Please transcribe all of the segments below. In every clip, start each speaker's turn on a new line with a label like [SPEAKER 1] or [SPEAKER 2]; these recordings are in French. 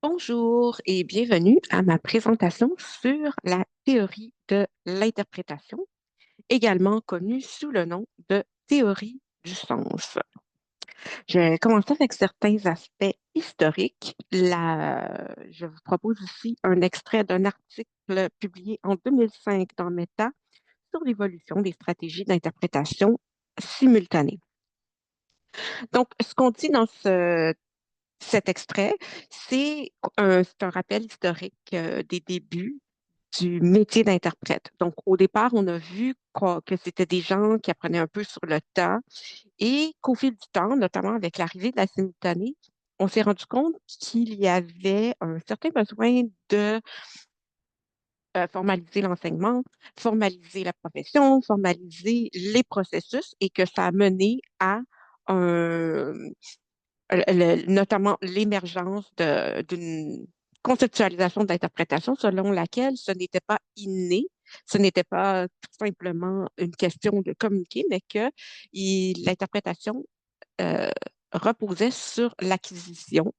[SPEAKER 1] Bonjour et bienvenue à ma présentation sur la théorie de l'interprétation, également connue sous le nom de théorie du sens. Je vais commencer avec certains aspects historiques. Je vous propose ici un extrait d'un article publié en 2005 dans Meta sur l'évolution des stratégies d'interprétation simultanée. Donc, ce qu'on dit dans cet extrait, c'est un rappel historique des débuts du métier d'interprète. Donc, au départ, on a vu que c'était des gens qui apprenaient un peu sur le tas et qu'au fil du temps, notamment avec l'arrivée de la simultanée, on s'est rendu compte qu'il y avait un certain besoin de formaliser l'enseignement, formaliser la profession, formaliser les processus et que ça a mené à un, notamment l'émergence d'une conceptualisation de l'interprétation selon laquelle ce n'était pas inné, ce n'était pas tout simplement une question de communiquer, mais que l'interprétation euh, reposait sur l'acquisition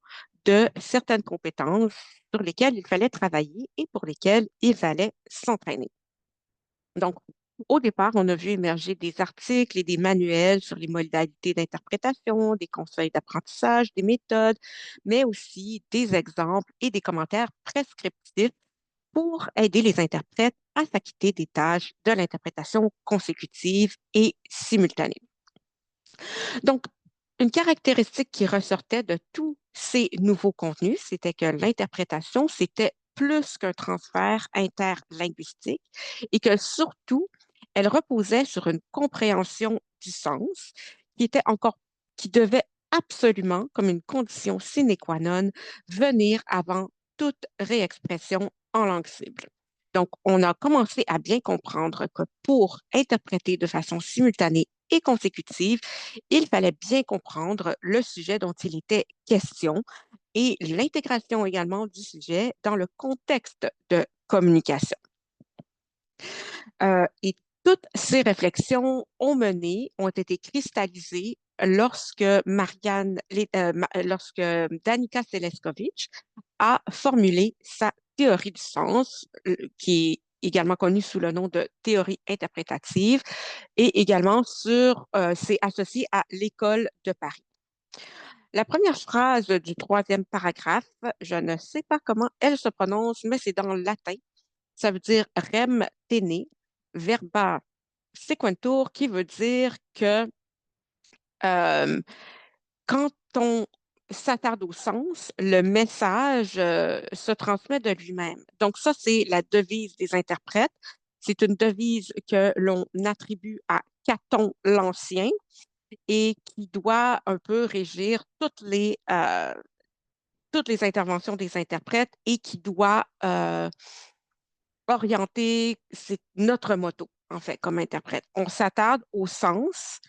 [SPEAKER 1] de certaines compétences sur lesquelles il fallait travailler et pour lesquelles il fallait s'entraîner. Donc, au départ, on a vu émerger des articles et des manuels sur les modalités d'interprétation, des conseils d'apprentissage, des méthodes, mais aussi des exemples et des commentaires prescriptifs pour aider les interprètes à s'acquitter des tâches de l'interprétation consécutive et simultanée. Donc, une caractéristique qui ressortait de tous ces nouveaux contenus, c'était que l'interprétation, c'était plus qu'un transfert interlinguistique et que surtout, elle reposait sur une compréhension du sens qui était encore, qui devait absolument, comme une condition sine qua non, venir avant toute réexpression en langue cible. Donc, on a commencé à bien comprendre que pour interpréter de façon simultanée et consécutive, il fallait bien comprendre le sujet dont il était question et l'intégration également du sujet dans le contexte de communication. Et toutes ces réflexions ont été cristallisées lorsque Danica Seleskovic a formulé sa théorie du sens, qui est également connue sous le nom de théorie interprétative, et également c'est associé à l'École de Paris. La première phrase du troisième paragraphe, je ne sais pas comment elle se prononce, mais c'est dans le latin. Ça veut dire rem tene, verba sequentur, qui veut dire que euh, quand on s'attarde au sens, le message se transmet de lui-même. Donc ça, c'est la devise des interprètes. C'est une devise que l'on attribue à Caton l'Ancien et qui doit un peu régir toutes les interventions des interprètes et qui doit orienter, c'est notre motto, en fait, comme interprète. On s'attarde au sens,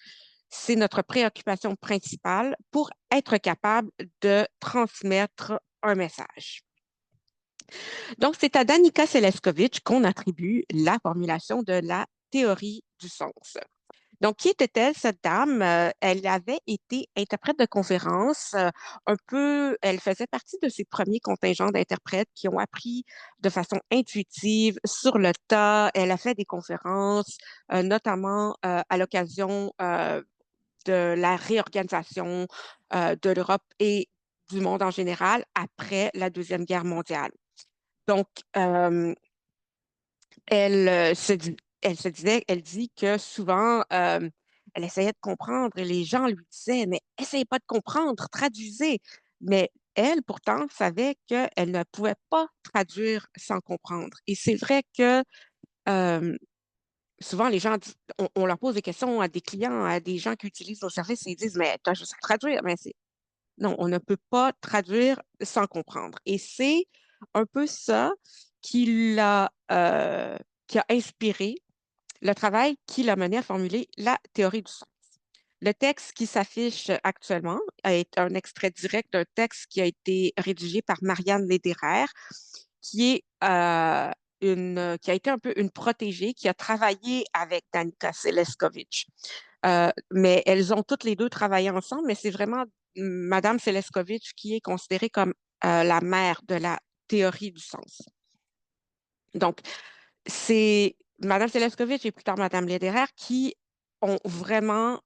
[SPEAKER 1] c'est notre préoccupation principale pour être capable de transmettre un message. Donc, c'est à Danica Seleskovic qu'on attribue la formulation de la théorie du sens. Donc, qui était-elle, cette dame? Elle avait été interprète de conférence, elle faisait partie de ces premiers contingents d'interprètes qui ont appris de façon intuitive, sur le tas. Elle a fait des conférences, notamment à l'occasion de la réorganisation de l'Europe et du monde en général après la Deuxième Guerre mondiale. Donc, euh, elle, elle dit que souvent, elle essayait de comprendre et les gens lui disaient, mais essayez pas de comprendre, traduisez. Mais elle, pourtant, savait qu'elle ne pouvait pas traduire sans comprendre. Et c'est vrai que euh, souvent, on leur pose des questions à des clients, à des gens qui utilisent nos services et ils disent, mais tu as juste à traduire. Non, on ne peut pas traduire sans comprendre. Et c'est un peu ça qui qui a inspiré le travail qui l'a mené à formuler la théorie du sens. Le texte qui s'affiche actuellement est un extrait direct d'un texte qui a été rédigé par Marianne Lederer, qui est qui a été un peu une protégée, qui a travaillé avec Danica Seleskovic. Mais elles ont toutes les deux travaillé ensemble, mais c'est vraiment Madame Seleskovic qui est considérée comme la mère de la théorie du sens. Donc, c'est Mme Seleskovitch et plus tard Mme Lederer qui ont vraiment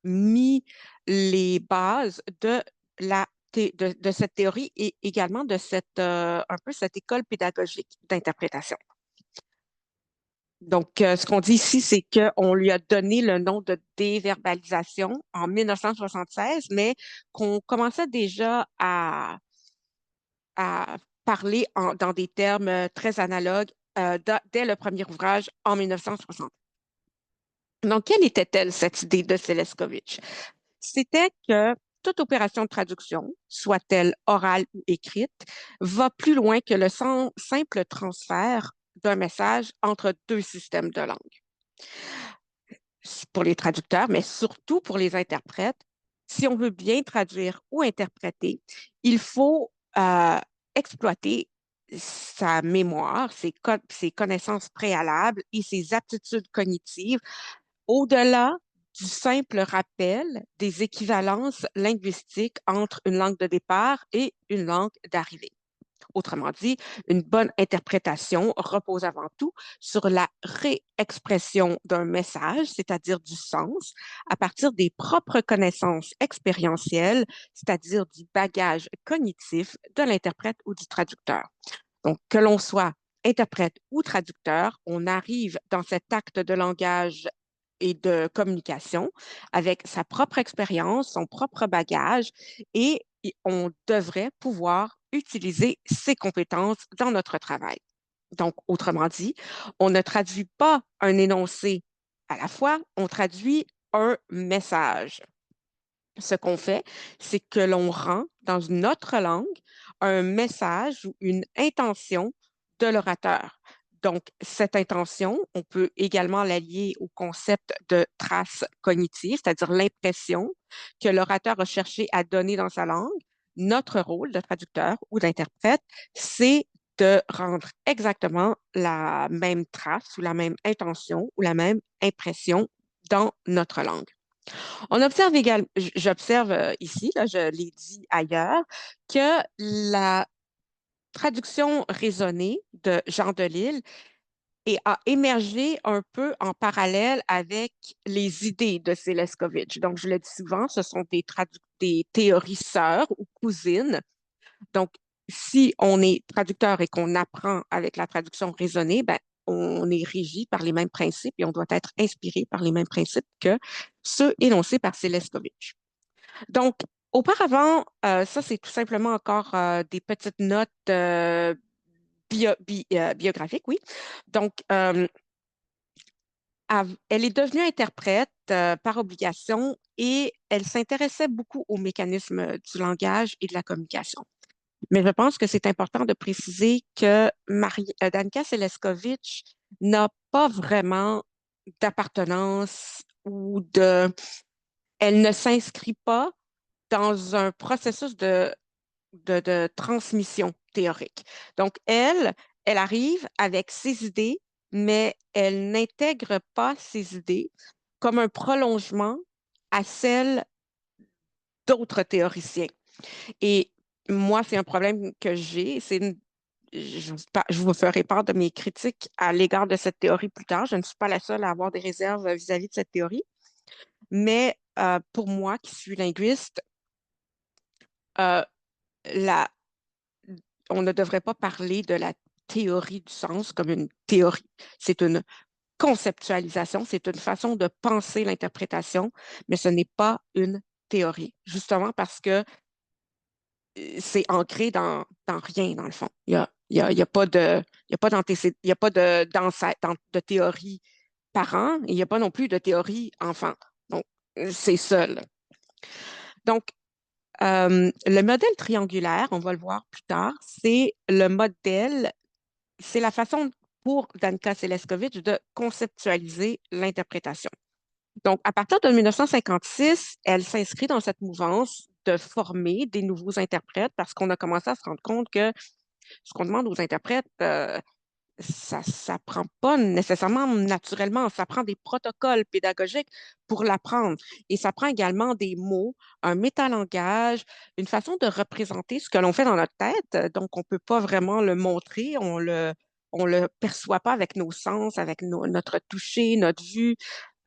[SPEAKER 1] mis les bases de de cette théorie et également de un peu cette école pédagogique d'interprétation. Donc, ce qu'on dit ici, c'est qu'on lui a donné le nom de déverbalisation en 1976, mais qu'on commençait déjà à parler dans des termes très analogues dès le premier ouvrage en 1960. Donc, quelle était-elle, cette idée de Seleskovitch? C'était que toute opération de traduction, soit-elle orale ou écrite, va plus loin que le simple transfert d'un message entre deux systèmes de langue. Pour les traducteurs, mais surtout pour les interprètes, si on veut bien traduire ou interpréter, il faut exploiter sa mémoire, ses connaissances préalables et ses aptitudes cognitives au-delà du simple rappel des équivalences linguistiques entre une langue de départ et une langue d'arrivée. Autrement dit, une bonne interprétation repose avant tout sur la réexpression d'un message, c'est-à-dire du sens, à partir des propres connaissances expérientielles, c'est-à-dire du bagage cognitif de l'interprète ou du traducteur. Donc, que l'on soit interprète ou traducteur, on arrive dans cet acte de langage et de communication avec sa propre expérience, son propre bagage, et on devrait pouvoir utiliser ces compétences dans notre travail. Donc, autrement dit, on ne traduit pas un énoncé à la fois, on traduit un message. Ce qu'on fait, c'est que l'on rend dans une autre langue un message ou une intention de l'orateur. Donc, cette intention, on peut également l'allier au concept de trace cognitive, c'est-à-dire l'impression que l'orateur a cherché à donner dans sa langue. Notre rôle de traducteur ou d'interprète, c'est de rendre exactement la même trace ou la même intention ou la même impression dans notre langue. On observe également, j'observe ici, là, je l'ai dit ailleurs, que la traduction raisonnée de Jean Delisle a émergé un peu en parallèle avec les idées de Seleskovitch. Donc, je le dis souvent, ce sont des théories sœurs ou cousines. Donc, si on est traducteur et qu'on apprend avec la traduction raisonnée, ben, on est régi par les mêmes principes et on doit être inspiré par les mêmes principes que ceux énoncés par Seleskovitch. Donc, auparavant, ça, c'est tout simplement encore des petites notes biographiques, oui. Donc, elle est devenue interprète par obligation et elle s'intéressait beaucoup aux mécanismes du langage et de la communication. Mais je pense que c'est important de préciser que Danica Seleskovitch n'a pas vraiment d'appartenance elle ne s'inscrit pas dans un processus de transmission théorique. Donc, elle arrive avec ses idées, mais elle n'intègre pas ses idées comme un prolongement à celles d'autres théoriciens. Et moi, c'est un problème que j'ai. Je vous ferai part de mes critiques à l'égard de cette théorie plus tard. Je ne suis pas la seule à avoir des réserves vis-à-vis de cette théorie. Mais pour moi, qui suis linguiste, euh, la, on ne devrait pas parler de la théorie du sens comme une théorie. C'est une conceptualisation, c'est une façon de penser l'interprétation, mais ce n'est pas une théorie, justement parce que c'est ancré dans rien, dans le fond. Il y a pas de, il y a pas il y a pas de théorie parent, et il n'y a pas non plus de théorie enfant. Donc, c'est seul. Donc, le modèle triangulaire, on va le voir plus tard, c'est la façon pour Danica Seleskovitch de conceptualiser l'interprétation. Donc, à partir de 1956, elle s'inscrit dans cette mouvance de former des nouveaux interprètes parce qu'on a commencé à se rendre compte que ce qu'on demande aux interprètes, ça s'apprend pas nécessairement naturellement. Ça prend des protocoles pédagogiques pour l'apprendre. Et ça prend également des mots, un métalangage, une façon de représenter ce que l'on fait dans notre tête. Donc, on peut pas vraiment le montrer, on le perçoit pas avec nos sens, avec notre toucher, notre vue.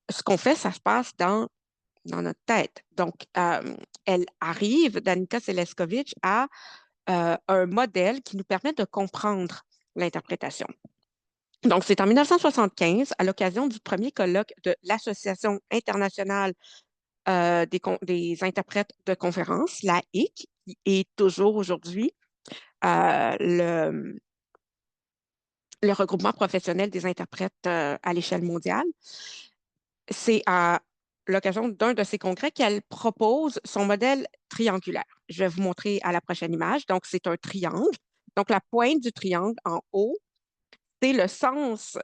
[SPEAKER 1] Ce qu'on fait, ça se passe dans notre tête. Donc, elle arrive, Danica Seleskovitch, à un modèle qui nous permet de comprendre l'interprétation. Donc, c'est en 1975, à l'occasion du premier colloque de l'Association internationale des interprètes de conférences, la l'AIC, qui est toujours aujourd'hui le regroupement professionnel des interprètes à l'échelle mondiale. C'est à l'occasion d'un de ces congrès qu'elle propose son modèle triangulaire. Je vais vous montrer à la prochaine image. Donc, c'est un triangle. Donc, la pointe du triangle en haut, c'est le sens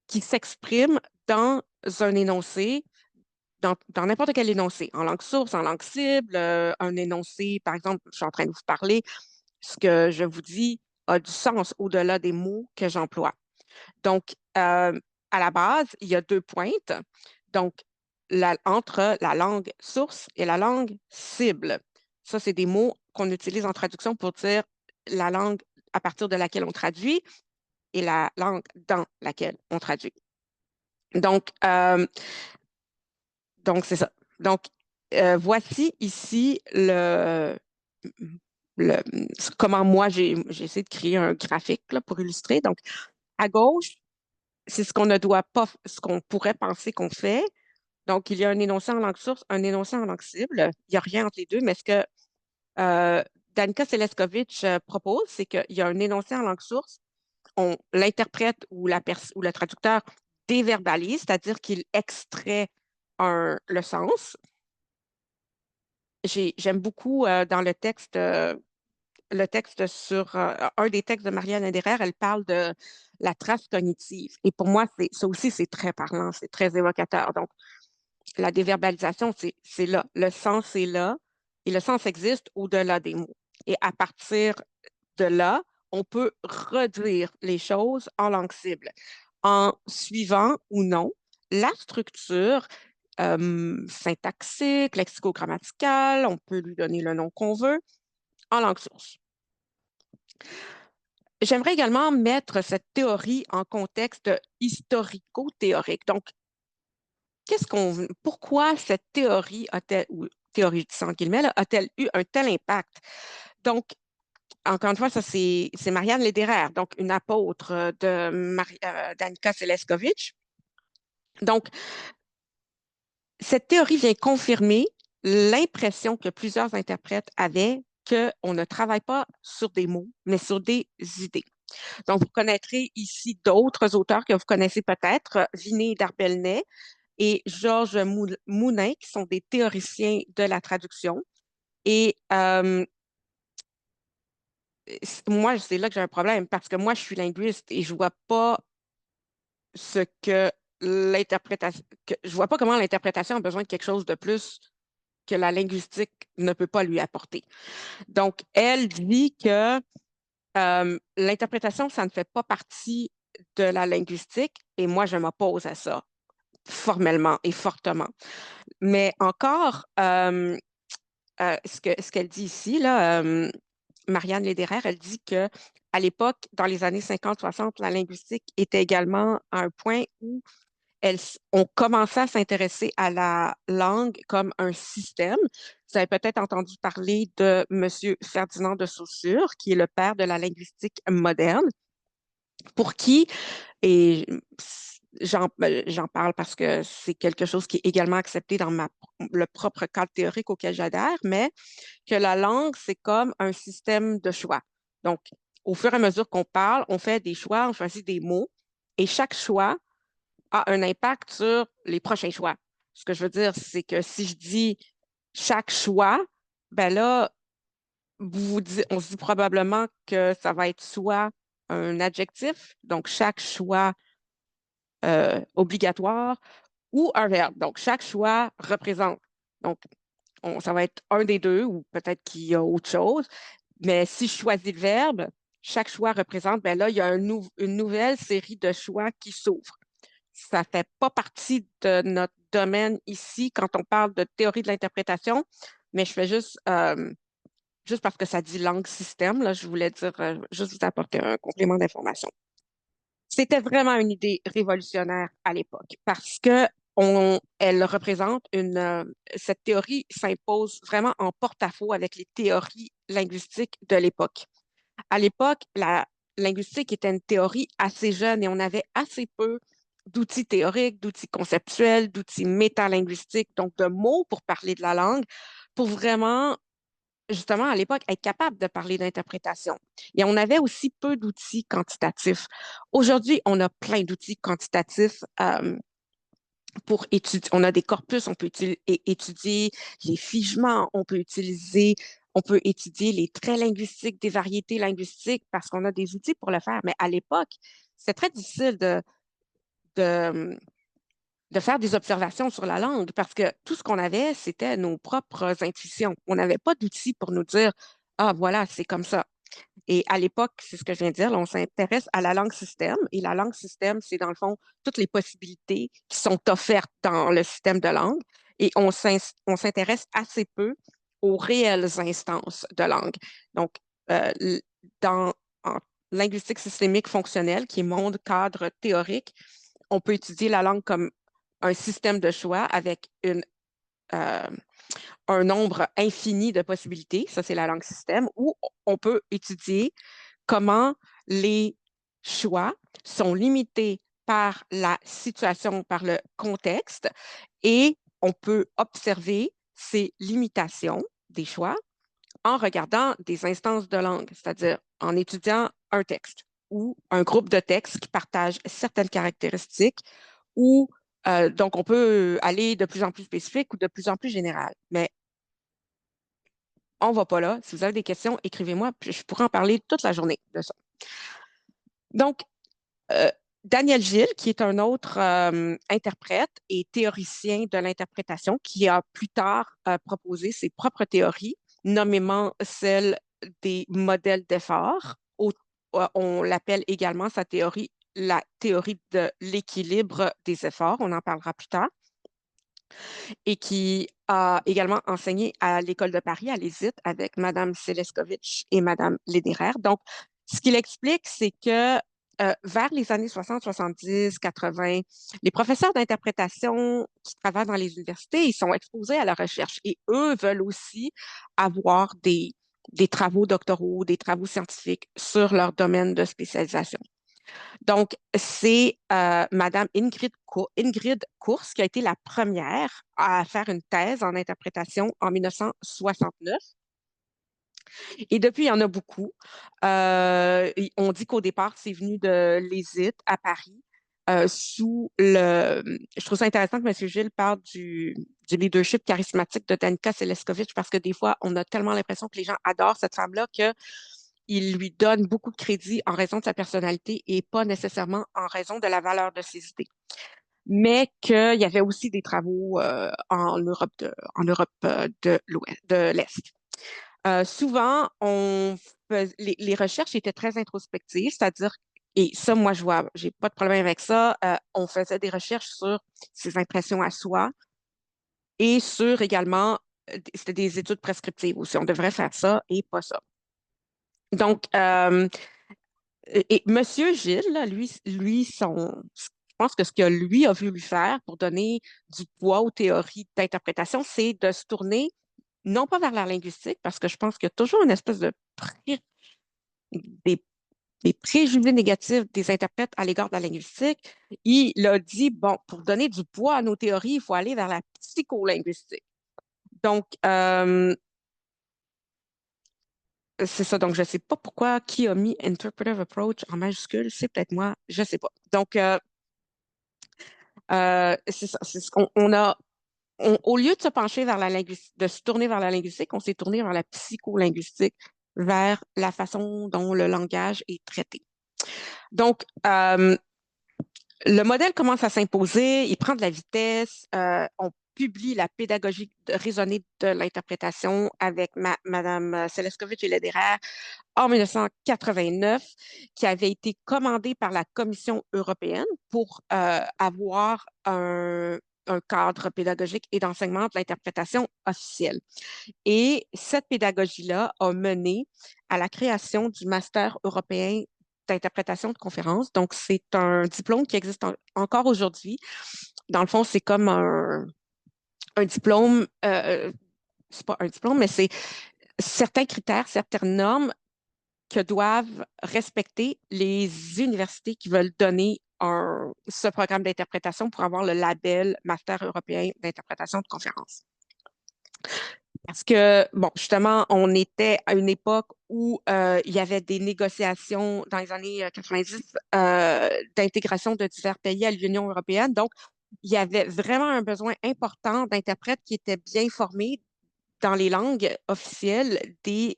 [SPEAKER 1] qui s'exprime dans un énoncé, dans n'importe quel énoncé, en langue source, en langue cible, un énoncé, par exemple, je suis en train de vous parler, ce que je vous dis a du sens au-delà des mots que j'emploie. Donc, à la base, il y a deux pointes. Donc, entre la langue source et la langue cible. Ça, c'est des mots qu'on utilise en traduction pour dire la langue à partir de laquelle on traduit et la langue dans laquelle on traduit. Donc, c'est ça. Donc, voici ici le, comment moi j'ai essayé de créer un graphique là, pour illustrer. Donc, à gauche, c'est ce qu'on ne doit pas, ce qu'on pourrait penser qu'on fait. Donc, il y a un énoncé en langue source, un énoncé en langue cible. Il n'y a rien entre les deux, mais ce que euh, Danica Seleskovitch propose, c'est qu'il y a un énoncé en langue source, on l'interprète ou le traducteur déverbalise, c'est-à-dire qu'il extrait le sens. J'aime beaucoup dans le texte sur un des textes de Marianne Lederer, elle parle de la trace cognitive. Et pour moi, ça aussi, c'est très parlant, c'est très évocateur. Donc, la déverbalisation, c'est là. Le sens est là et le sens existe au-delà des mots. Et à partir de là, on peut redire les choses en langue cible, en suivant ou non la structure syntaxique, lexicogrammaticale, on peut lui donner le nom qu'on veut, en langue source. J'aimerais également mettre cette théorie en contexte historico-théorique. Donc, pourquoi cette théorie a-t-elle, ou théorie sans guillemets, a-t-elle eu un tel impact? Donc, encore une fois, ça, c'est Marianne Lederer, donc une apôtre d'Annika Seleskovitch. Donc, cette théorie vient confirmer l'impression que plusieurs interprètes avaient qu'on ne travaille pas sur des mots, mais sur des idées. Donc, vous connaîtrez ici d'autres auteurs que vous connaissez peut-être, Vinay Darbelnet et Georges Mounin, qui sont des théoriciens de la traduction. Et moi, c'est là que j'ai un problème parce que moi, je suis linguiste et je vois pas ce que l'interprétation, je vois pas comment l'interprétation a besoin de quelque chose de plus que la linguistique ne peut pas lui apporter. Donc, elle dit que l'interprétation, ça ne fait pas partie de la linguistique et moi, je m'oppose à ça formellement et fortement. Mais encore, ce qu'elle dit ici, là, Marianne Lederer, elle dit que à l'époque, dans les années 50-60, la linguistique était également à un point où on commençait à s'intéresser à la langue comme un système. Vous avez peut-être entendu parler de M. Ferdinand de Saussure, qui est le père de la linguistique moderne, pour qui, et j'en parle parce que c'est quelque chose qui est également accepté dans le propre cadre théorique auquel j'adhère, mais que la langue, c'est comme un système de choix. Donc, au fur et à mesure qu'on parle, on fait des choix, on choisit des mots, et chaque choix a un impact sur les prochains choix. Ce que je veux dire, c'est que si je dis chaque choix, ben là, on se dit probablement que ça va être soit un adjectif, donc chaque choix obligatoire, ou un verbe. Donc, chaque choix représente. Donc, ça va être un des deux, ou peut-être qu'il y a autre chose. Mais si je choisis le verbe, chaque choix représente, ben là, il y a une nouvelle série de choix qui s'ouvre. Ça ne fait pas partie de notre domaine ici quand on parle de théorie de l'interprétation, mais je fais juste parce que ça dit langue système, là, je voulais dire, juste vous apporter un complément d'information. C'était vraiment une idée révolutionnaire à l'époque parce que elle représente cette théorie s'impose vraiment en porte-à-faux avec les théories linguistiques de l'époque. À l'époque, la linguistique était une théorie assez jeune et on avait assez peu d'outils théoriques, d'outils conceptuels, d'outils métalinguistiques, donc de mots pour parler de la langue, pour vraiment, justement, à l'époque, être capable de parler d'interprétation. Et on avait aussi peu d'outils quantitatifs. Aujourd'hui, on a plein d'outils quantitatifs pour étudier. On a des corpus, on peut étudier les figements, on peut étudier les traits linguistiques des variétés linguistiques parce qu'on a des outils pour le faire. Mais à l'époque, c'était très difficile de, de faire des observations sur la langue parce que tout ce qu'on avait, c'était nos propres intuitions. On n'avait pas d'outils pour nous dire, ah, voilà, c'est comme ça. Et à l'époque, c'est ce que je viens de dire, là, on s'intéresse à la langue système. Et la langue système, c'est dans le fond toutes les possibilités qui sont offertes dans le système de langue. Et on s'intéresse assez peu aux réelles instances de langue. Donc, euh, dans en linguistique systémique fonctionnelle, qui est monde cadre théorique, on peut étudier la langue comme un système de choix avec euh, un nombre infini de possibilités, ça c'est la langue système, ou on peut étudier comment les choix sont limités par la situation, par le contexte, et on peut observer ces limitations des choix en regardant des instances de langue, c'est-à-dire en étudiant un texte ou un groupe de textes qui partagent certaines caractéristiques ou donc on peut aller de plus en plus spécifique ou de plus en plus général. Mais on ne va pas là. Si vous avez des questions, écrivez-moi, puis je pourrais en parler toute la journée de ça. Donc, euh, Daniel Gilles, qui est un autre interprète et théoricien de l'interprétation, qui a plus tard proposé ses propres théories, nommément celle des modèles d'effort. On l'appelle également sa théorie la théorie de l'équilibre des efforts. On en parlera plus tard. Et qui a également enseigné à l'École de Paris, à l'ESIT, avec Madame Seleskovitch et Madame Lederer. Donc, ce qu'il explique, c'est que vers les années 60, 70, 80, les professeurs d'interprétation qui travaillent dans les universités, ils sont exposés à la recherche et eux veulent aussi avoir des travaux doctoraux, des travaux scientifiques sur leur domaine de spécialisation. Donc, c'est Madame Ingrid Course qui a été la première à faire une thèse en interprétation en 1969. Et depuis, il y en a beaucoup. On dit qu'au départ, c'est venu de l'ESIT à Paris. Je trouve ça intéressant que M. Gilles parle du leadership charismatique de Danica Seleskovitch parce que des fois, on a tellement l'impression que les gens adorent cette femme-là qu'ils lui donnent beaucoup de crédit en raison de sa personnalité et pas nécessairement en raison de la valeur de ses idées. Mais qu'il y avait aussi des travaux en Europe de l'Est. Souvent, les recherches étaient très introspectives, c'est-à-dire, et ça, moi, je vois, j'ai pas de problème avec ça. On faisait des recherches sur ses impressions à soi et sur également, c'était des études prescriptives aussi. On devrait faire ça et pas ça. Donc, et Monsieur Gilles, là, je pense que ce que lui a voulu faire pour donner du poids aux théories d'interprétation, c'est de se tourner non pas vers la linguistique, parce que je pense qu'il y a toujours une espèce des, des préjugés négatifs des interprètes à l'égard de la linguistique. Il a dit, bon, pour donner du poids à nos théories, il faut aller vers la psycholinguistique. Donc, c'est ça. Donc, je ne sais pas pourquoi qui a mis interpretive approach en majuscule. C'est peut-être moi, je ne sais pas. Donc, c'est ça. C'est ce qu'on on a. Au lieu de se pencher vers la linguistique, de se tourner vers la linguistique, on s'est tourné vers la psycholinguistique, vers la façon dont le langage est traité. Donc, le modèle commence à s'imposer, il prend de la vitesse. publie la pédagogie raisonnée de l'interprétation avec Madame Seleskovitch et Lederer en 1989, qui avait été commandée par la Commission européenne pour avoir un cadre pédagogique et d'enseignement de l'interprétation officielle. Et cette pédagogie-là a mené à la création du Master européen d'interprétation de conférences. Donc, c'est un diplôme qui existe encore aujourd'hui. Dans le fond, c'est comme un diplôme, c'est pas un diplôme, mais c'est certains critères, certaines normes que doivent respecter les universités qui veulent donner ce programme d'interprétation pour avoir le label Master européen d'interprétation de conférences. Parce que, bon, justement, on était à une époque où il y avait des négociations dans les années 90 d'intégration de divers pays à l'Union européenne. Donc, il y avait vraiment un besoin important d'interprètes qui étaient bien formés dans les langues officielles des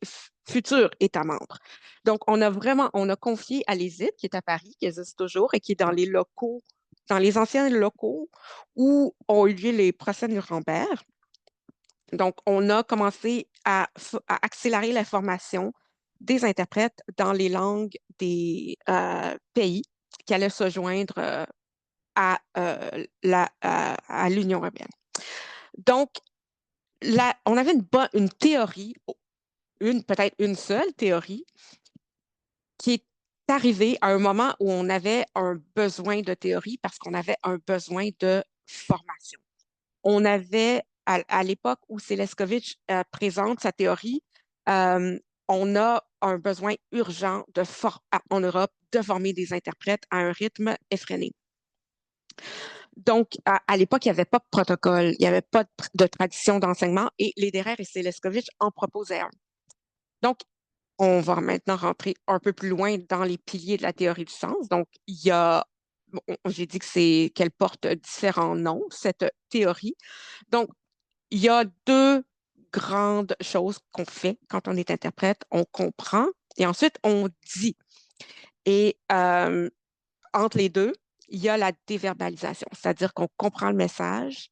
[SPEAKER 1] futurs États membres. Donc, on a confié à l'ESIT, qui est à Paris, qui existe toujours et qui est dans les locaux, dans les anciens locaux où ont eu lieu les procès Nuremberg. Donc, on a commencé à accélérer la formation des interprètes dans les langues des pays qui allaient se joindre à l'Union européenne. Donc, on avait une théorie, peut-être une seule théorie, qui est arrivée à un moment où on avait un besoin de théorie parce qu'on avait un besoin de formation. On avait, à l'époque où Seleskovitch présente sa théorie, on a un besoin urgent en Europe de former des interprètes à un rythme effréné. Donc, à l'époque, il n'y avait pas de protocole, il n'y avait pas de tradition d'enseignement et Lederer et Seleskovitch en proposaient un. Donc, on va maintenant rentrer un peu plus loin dans les piliers de la théorie du sens. Donc, j'ai dit qu'elle porte différents noms, cette théorie. Donc, il y a deux grandes choses qu'on fait quand on est interprète. On comprend et ensuite on dit. Et entre les deux, il y a la déverbalisation, c'est-à-dire qu'on comprend le message,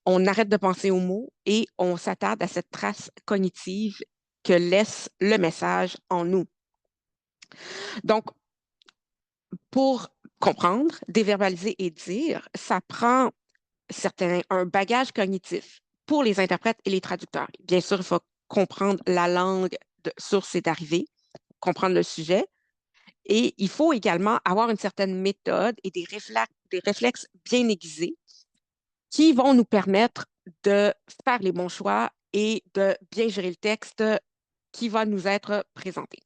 [SPEAKER 1] on arrête de penser aux mots et on s'attarde à cette trace cognitive que laisse le message en nous. Donc, pour comprendre, déverbaliser et dire, ça prend un bagage cognitif pour les interprètes et les traducteurs. Bien sûr, il faut comprendre la langue de source et d'arrivée, comprendre le sujet, et il faut également avoir une certaine méthode et des réflexes bien aiguisés qui vont nous permettre de faire les bons choix et de bien gérer le texte qui va nous être présenté.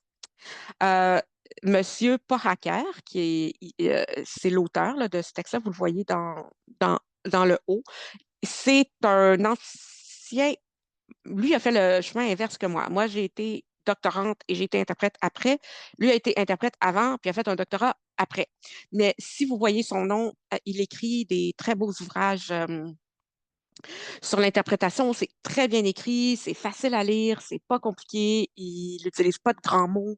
[SPEAKER 1] Monsieur Pohacker, c'est l'auteur de ce texte-là, vous le voyez dans le haut, c'est un ancien, lui a fait le chemin inverse que moi. Moi, j'ai été doctorante et j'ai été interprète après. Lui a été interprète avant, puis a fait un doctorat après. Mais si vous voyez son nom, il écrit des très beaux ouvrages sur l'interprétation. C'est très bien écrit, c'est facile à lire, c'est pas compliqué, il n'utilise pas de grands mots.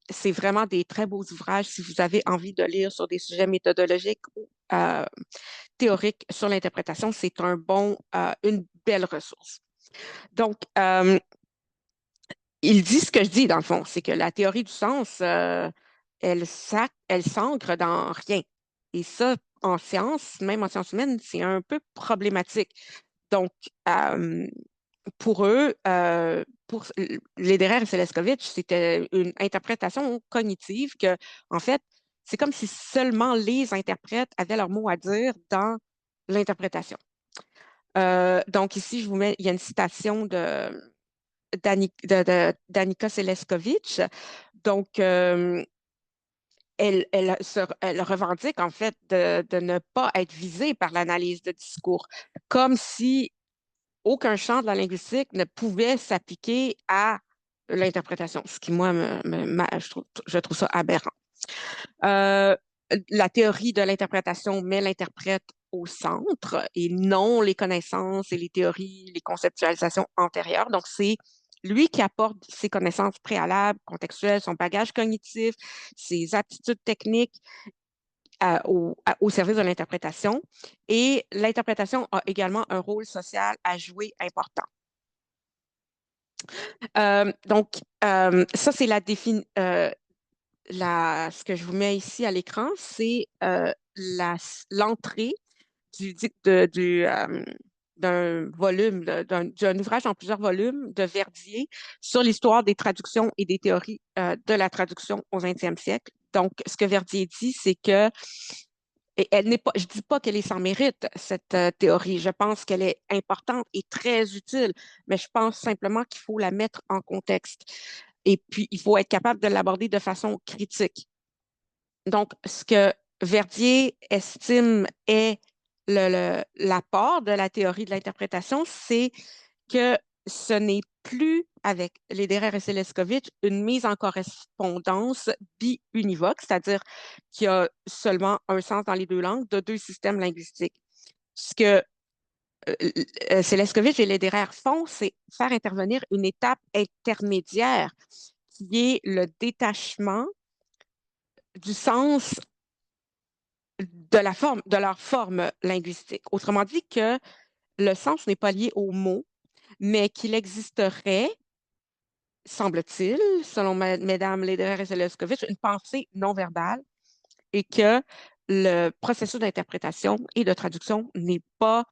[SPEAKER 1] C'est vraiment des très beaux ouvrages si vous avez envie de lire sur des sujets méthodologiques ou théoriques sur l'interprétation. C'est une belle ressource. Donc, il dit ce que je dis dans le fond, c'est que la théorie du sens, elle s'ancre dans rien. Et ça, en sciences, même en sciences humaines, c'est un peu problématique. Donc, pour eux, pour Lederer et Seleskovitch, c'était une interprétation cognitive que, en fait, c'est comme si seulement les interprètes avaient leur mot à dire dans l'interprétation. Donc ici, il y a une citation d'Annika Seleskovitch. Donc, elle revendique en fait de ne pas être visée par l'analyse de discours, comme si aucun champ de la linguistique ne pouvait s'appliquer à l'interprétation, ce qui, moi, je trouve ça aberrant. La théorie de l'interprétation met l'interprète au centre et non les connaissances et les théories, les conceptualisations antérieures. Donc, c'est lui qui apporte ses connaissances préalables, contextuelles, son bagage cognitif, ses aptitudes techniques au service de l'interprétation. Et l'interprétation a également un rôle social à jouer important. Ça, c'est ce que je vous mets ici à l'écran, c'est l'entrée du, dic- de- du, d'un volume, d'un ouvrage en plusieurs volumes de Verdier sur l'histoire des traductions et des théories de la traduction au 20e siècle. Donc, ce que Verdier dit, c'est que et elle n'est pas, je ne dis pas qu'elle est sans mérite, cette théorie. Je pense qu'elle est importante et très utile, mais je pense simplement qu'il faut la mettre en contexte. Et puis, il faut être capable de l'aborder de façon critique. Donc, ce que Verdier estime est l'apport de la théorie de l'interprétation, c'est que ce n'est plus avec Lederer et Seleskovitch une mise en correspondance bi-univoque, c'est-à-dire qu'il y a seulement un sens dans les deux langues de deux systèmes linguistiques. Ce que Seleskovitch et Lederer font, c'est faire intervenir une étape intermédiaire qui est le détachement du sens de leur forme linguistique. Autrement dit, que le sens n'est pas lié au mot, mais qu'il existerait, semble-t-il, selon Mesdames Lederer et Seleskovitch, une pensée non verbale et que le processus d'interprétation et de traduction n'est pas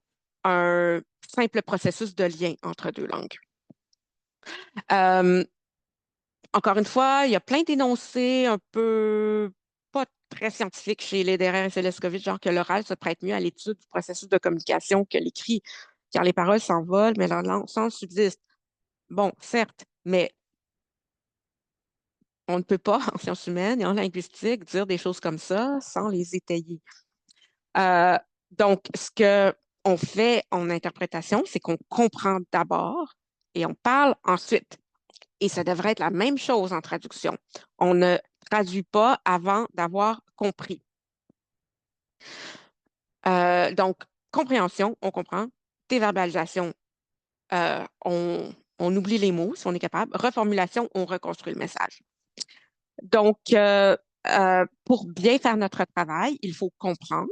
[SPEAKER 1] un simple processus de lien entre deux langues. Euh, Encore une fois, il y a plein d'énoncés un peu pas très scientifiques chez Lederer et Seleskovitch, genre que l'oral se prête mieux à l'étude du processus de communication que l'écrit, car les paroles s'envolent, mais leur sens subsiste. Bon, certes, mais on ne peut pas, en sciences humaines et en linguistique, dire des choses comme ça sans les étayer. Euh, donc, ce qu'on fait en interprétation, c'est qu'on comprend d'abord et on parle ensuite. Et ça devrait être la même chose en traduction. On ne traduit pas avant d'avoir compris. Donc, compréhension, on comprend. Déverbalisation, on oublie les mots si on est capable. Reformulation, on reconstruit le message. Donc, pour bien faire notre travail, il faut comprendre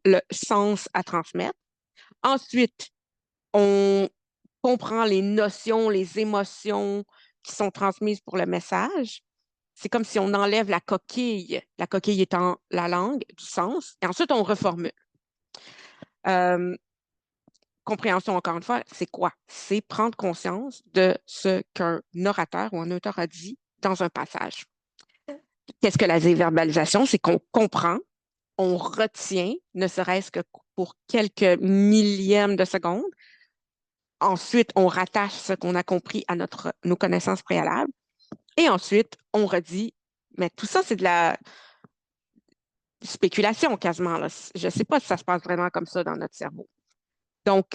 [SPEAKER 1] le sens à transmettre. Ensuite, on comprend les notions, les émotions qui sont transmises pour le message. C'est comme si on enlève la coquille étant la langue, du sens, et ensuite on reformule. Euh, Compréhension, encore une fois, c'est quoi? C'est prendre conscience de ce qu'un orateur ou un auteur a dit dans un passage. Qu'est-ce que la déverbalisation? C'est qu'on comprend, on retient, ne serait-ce que pour quelques millièmes de secondes. Ensuite, on rattache ce qu'on a compris à nos connaissances préalables. Et ensuite, on redit, mais tout ça, c'est de la spéculation quasiment, là. Je ne sais pas si ça se passe vraiment comme ça dans notre cerveau. Donc,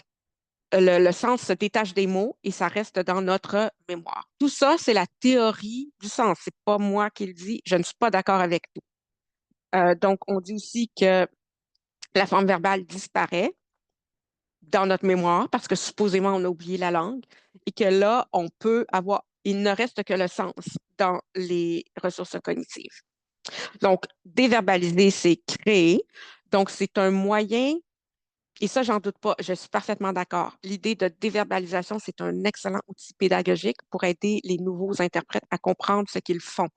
[SPEAKER 1] le sens se détache des mots et ça reste dans notre mémoire. Tout ça, c'est la théorie du sens. C'est pas moi qui le dis. Je ne suis pas d'accord avec tout. Donc, on dit aussi que la forme verbale disparaît dans notre mémoire parce que supposément on a oublié la langue et que là, il ne reste que le sens dans les ressources cognitives. Donc, déverbaliser, c'est créer. Donc, c'est un moyen, et ça, j'en doute pas, je suis parfaitement d'accord. L'idée de déverbalisation, c'est un excellent outil pédagogique pour aider les nouveaux interprètes à comprendre ce qu'ils font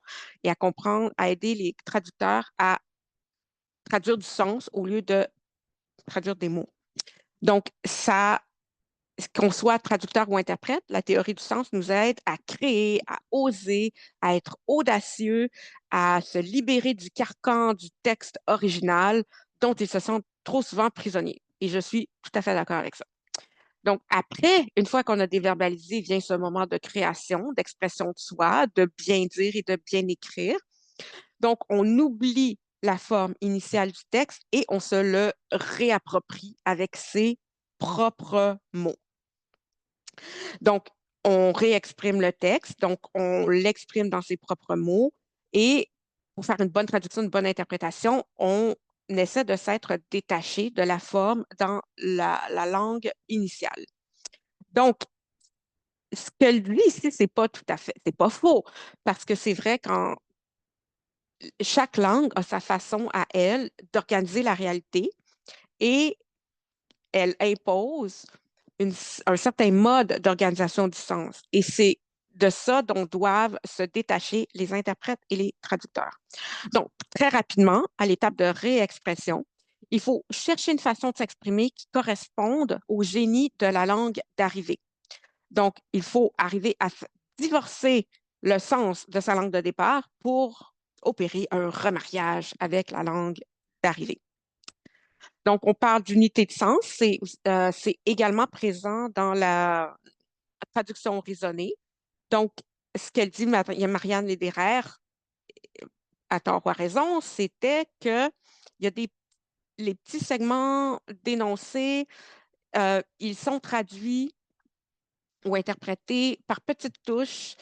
[SPEAKER 1] et à aider les traducteurs à traduire du sens au lieu de traduire des mots. Donc, qu'on soit traducteur ou interprète, la théorie du sens nous aide à créer, à oser, à être audacieux, à se libérer du carcan du texte original dont ils se sentent trop souvent prisonniers. Et je suis tout à fait d'accord avec ça. Donc, après, une fois qu'on a déverbalisé, vient ce moment de création, d'expression de soi, de bien dire et de bien écrire. Donc, on oublie la forme initiale du texte et on se le réapproprie avec ses propres mots. Donc, on réexprime le texte, donc on l'exprime dans ses propres mots et pour faire une bonne traduction, une bonne interprétation, on essaie de s'être détaché de la forme dans la langue initiale. Donc, ce qu'elle dit ici, c'est pas tout à fait, c'est pas faux, parce que c'est vrai qu'en chaque langue a sa façon à elle d'organiser la réalité et elle impose un certain mode d'organisation du sens. Et c'est de ça dont doivent se détacher les interprètes et les traducteurs. Donc, très rapidement, à l'étape de réexpression, il faut chercher une façon de s'exprimer qui corresponde au génie de la langue d'arrivée. Donc, il faut arriver à divorcer le sens de sa langue de départ pour opérer un remariage avec la langue d'arrivée. Donc, on parle d'unité de sens. C'est également présent dans la traduction raisonnée. Donc, ce qu'elle dit, Marianne Lederer, à tort ou à raison, c'était que il y a les petits segments d'énoncés, ils sont traduits ou interprétés par petites touches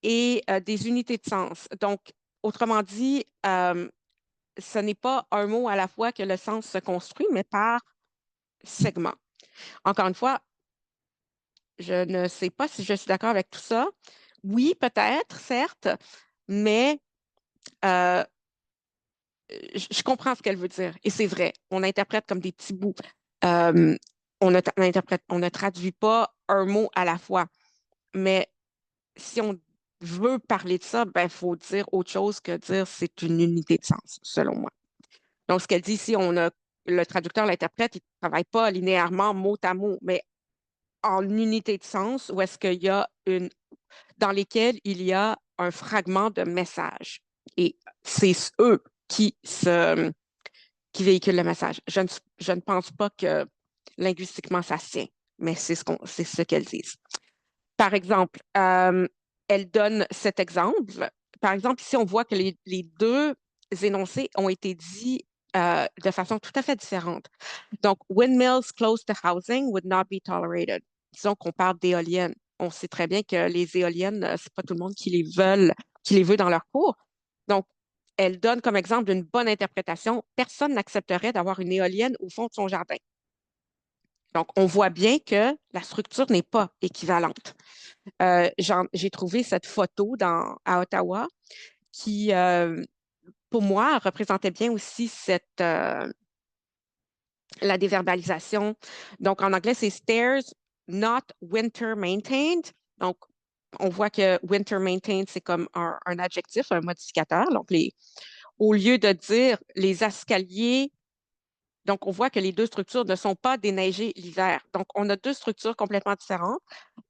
[SPEAKER 1] et des unités de sens. Donc, autrement dit, ce n'est pas un mot à la fois que le sens se construit, mais par segment. Encore une fois, je ne sais pas si je suis d'accord avec tout ça. Oui, peut-être, certes, mais euh, je comprends ce qu'elle veut dire. Et c'est vrai, on interprète comme des petits bouts. Euh, on ne traduit pas un mot à la fois. Mais si on veut parler de ça, ben, il faut dire autre chose que dire c'est une unité de sens, selon moi. Donc, ce qu'elle dit ici, le traducteur, l'interprète, il ne travaille pas linéairement mot à mot, mais en unité de sens, où est-ce qu'il y a dans lesquelles il y a un fragment de message. Et c'est eux qui véhiculent le message. Je ne pense pas que linguistiquement ça se tient, mais c'est ce qu'elles disent. Par exemple, elle donne cet exemple. Par exemple, ici, on voit que les deux énoncés ont été dits de façon tout à fait différente. Donc, windmills close to housing would not be tolerated. Disons qu'on parle d'éoliennes. On sait très bien que les éoliennes, c'est pas tout le monde qui les veut dans leur cours. Donc, elle donne comme exemple d'une bonne interprétation. Personne n'accepterait d'avoir une éolienne au fond de son jardin. Donc, on voit bien que la structure n'est pas équivalente. J'ai trouvé cette photo à Ottawa qui, pour moi, représentait bien aussi la déverbalisation. Donc, en anglais, c'est stairs not winter maintained. Donc, on voit que winter maintained, c'est comme un adjectif, un modificateur. Donc, au lieu de dire les escaliers, donc on voit que les deux structures ne sont pas déneigées l'hiver. Donc, on a deux structures complètement différentes.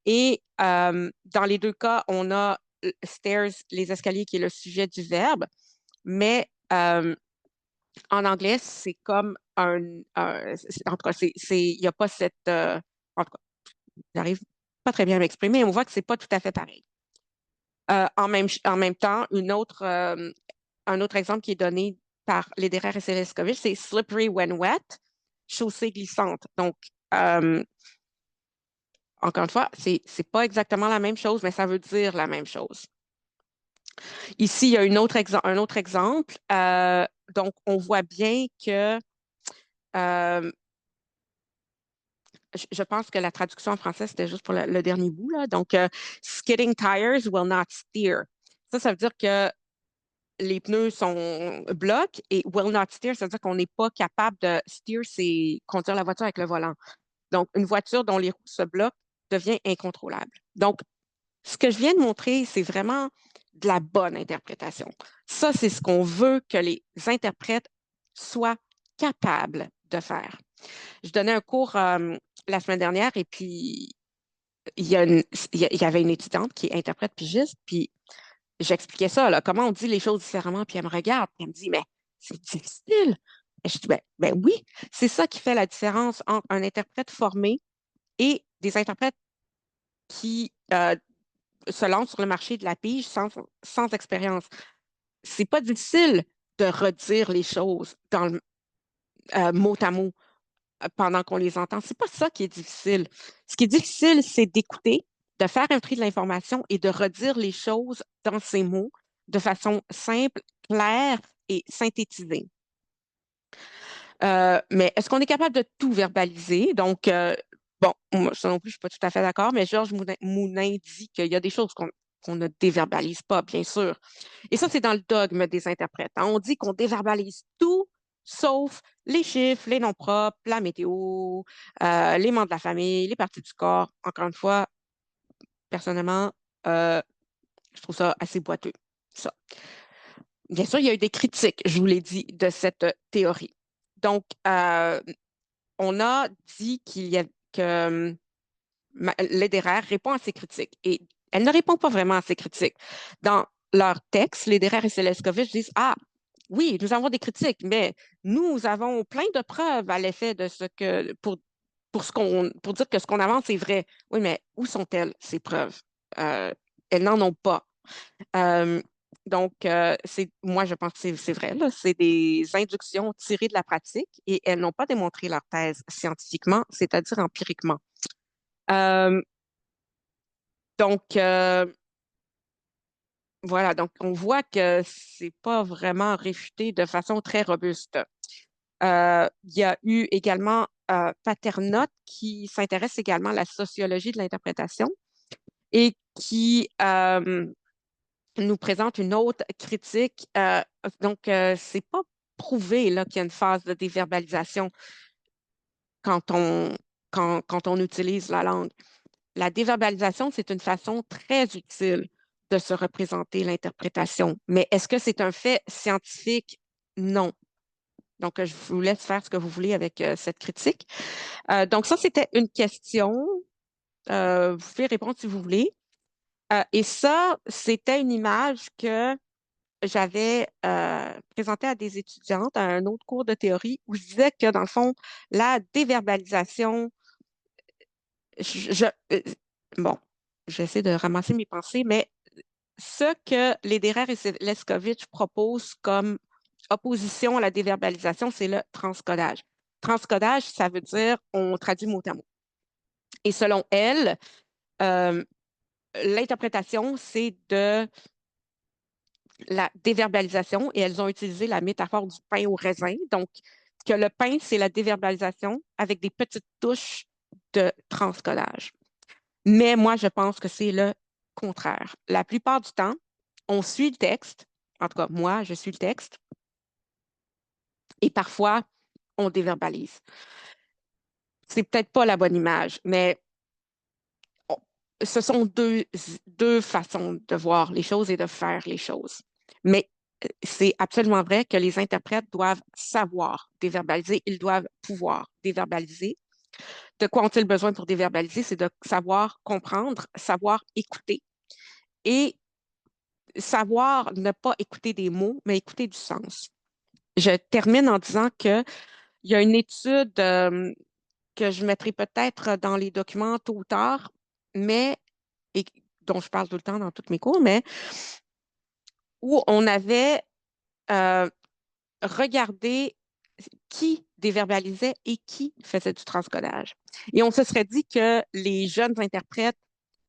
[SPEAKER 1] Et dans les deux cas, on a stairs, les escaliers, qui est le sujet du verbe, mais en anglais, c'est comme en tout cas, il n'y a pas cette, en tout cas, j'arrive pas très bien à m'exprimer, on voit que c'est pas tout à fait pareil. En même temps, un autre exemple qui est donné par Lederer et Seleskovich, c'est slippery when wet, chaussée glissante. Donc, encore une fois, c'est pas exactement la même chose, mais ça veut dire la même chose. Ici, il y a un autre exemple. Donc, on voit bien que je pense que la traduction en français, c'était juste pour le dernier bout, là. Donc, skidding tires will not steer. Ça veut dire que les pneus sont bloquent et will not steer, ça veut dire qu'on n'est pas capable de steer, c'est conduire la voiture avec le volant. Donc, une voiture dont les roues se bloquent devient incontrôlable. Donc, ce que je viens de montrer, c'est vraiment de la bonne interprétation. Ça, c'est ce qu'on veut que les interprètes soient capables de faire. Je donnais un cours la semaine dernière et puis il y avait une étudiante qui est interprète pigiste, puis j'expliquais ça, là, comment on dit les choses différemment, puis elle me regarde, puis elle me dit, mais c'est difficile. Et je dis, ben oui, c'est ça qui fait la différence entre un interprète formé et des interprètes qui se lancent sur le marché de la pige sans expérience. C'est pas difficile de redire les choses dans mot à mot pendant qu'on les entend. C'est pas ça qui est difficile. Ce qui est difficile, c'est d'écouter, de faire un tri de l'information et de redire les choses dans ces mots de façon simple, claire et synthétisée. Mais est-ce qu'on est capable de tout verbaliser? Donc, bon, moi, ça non plus, je ne suis pas tout à fait d'accord, mais Georges Moulin dit qu'il y a des choses qu'on ne déverbalise pas, bien sûr. Et ça, c'est dans le dogme des interprètes, hein. On dit qu'on déverbalise tout sauf les chiffres, les noms propres, la météo, les membres de la famille, les parties du corps. Encore une fois, personnellement, euh, je trouve ça assez boiteux, ça. Bien sûr, il y a eu des critiques, je vous l'ai dit, de cette théorie. Donc, on a dit que Lederer répond à ces critiques et elle ne répond pas vraiment à ces critiques. Dans leur texte, Lederer et Seleskovitch disent, ah, oui, nous avons des critiques, mais nous avons plein de preuves à l'effet de ce que pour dire que ce qu'on avance est vrai. Oui, mais où sont-elles, ces preuves? Euh, elles n'en ont pas. Euh, moi, je pense que c'est vrai, là, c'est des inductions tirées de la pratique et elles n'ont pas démontré leur thèse scientifiquement, c'est-à-dire empiriquement. Euh, donc, voilà, donc on voit que c'est pas vraiment réfuté de façon très robuste. Il y a eu également Paternotte qui s'intéresse également à la sociologie de l'interprétation et qui nous présente une autre critique. C'est pas prouvé là, qu'il y a une phase de déverbalisation quand quand on utilise la langue. La déverbalisation, c'est une façon très utile de se représenter l'interprétation. Mais est-ce que c'est un fait scientifique? Non. Donc, je vous laisse faire ce que vous voulez avec cette critique. Donc, ça, c'était une question. Vous pouvez répondre si vous voulez. Et ça, c'était une image que j'avais présentée à des étudiantes à un autre cours de théorie où je disais que, dans le fond, la déverbalisation, je, je- euh, bon, j'essaie de ramasser mes pensées, mais ce que Lederer et Leskovitch proposent comme opposition à la déverbalisation, c'est le transcodage. Transcodage, ça veut dire on traduit mot à mot. Et selon elle, euh, l'interprétation, c'est de la déverbalisation et elles ont utilisé la métaphore du pain au raisin. Donc, que le pain, c'est la déverbalisation avec des petites touches de transcodage. Mais moi, je pense que c'est le contraire. La plupart du temps, on suit le texte. En tout cas, moi, je suis le texte. Et parfois, on déverbalise. C'est peut-être pas la bonne image, mais on- ce sont deux façons de voir les choses et de faire les choses. Mais c'est absolument vrai que les interprètes doivent savoir déverbaliser, ils doivent pouvoir déverbaliser. De quoi ont-ils besoin pour déverbaliser? C'est de savoir comprendre, savoir écouter et savoir ne pas écouter des mots, mais écouter du sens. Je termine en disant qu'il y a une étude que je mettrai peut-être dans les documents tôt ou tard, mais et dont je parle tout le temps dans tous mes cours, mais où on avait euh, regardé qui déverbalisait et qui faisait du transcodage. Et on se serait dit que les jeunes interprètes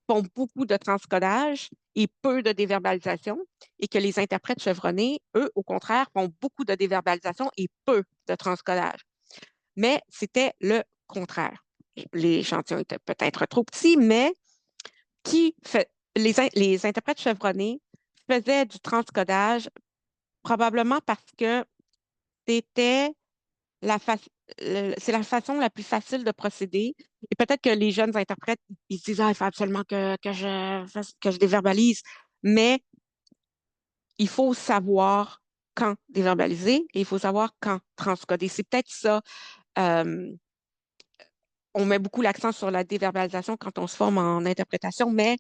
[SPEAKER 1] font beaucoup de transcodage et peu de déverbalisation, et que les interprètes chevronnés, eux, au contraire, font beaucoup de déverbalisation et peu de transcodage. Mais c'était le contraire. L'échantillon était peut-être trop petit, mais qui fait, les interprètes chevronnés faisaient du transcodage probablement parce que c'était la fa- c'est la façon la plus facile de procéder. Et peut-être que les jeunes interprètes, ils se disent, ah, il faut absolument que je déverbalise. Mais il faut savoir quand déverbaliser et il faut savoir quand transcoder. C'est peut-être ça. euh, on met beaucoup l'accent sur la déverbalisation quand on se forme en interprétation, mais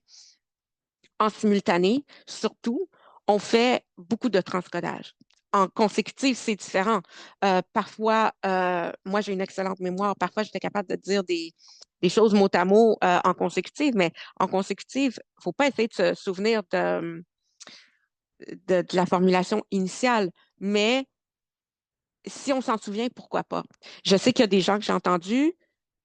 [SPEAKER 1] en simultané, surtout, on fait beaucoup de transcodage. En consécutif, c'est différent. Parfois, moi, j'ai une excellente mémoire. Parfois, j'étais capable de dire des choses mot à mot en consécutive, mais en consécutive, il ne faut pas essayer de se souvenir de la formulation initiale. Mais si on s'en souvient, pourquoi pas? Je sais qu'il y a des gens que j'ai entendus,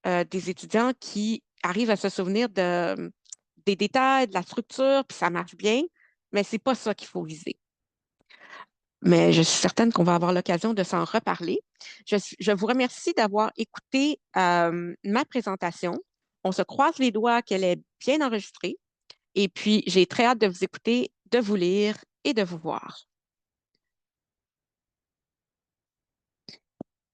[SPEAKER 1] des étudiants qui arrivent à se souvenir des détails, de la structure, puis ça marche bien, mais c'est pas ça qu'il faut viser. Mais je suis certaine qu'on va avoir l'occasion de s'en reparler. Je vous remercie d'avoir écouté ma présentation. On se croise les doigts qu'elle est bien enregistrée Et puis, j'ai très hâte de vous écouter, de vous lire et de vous voir.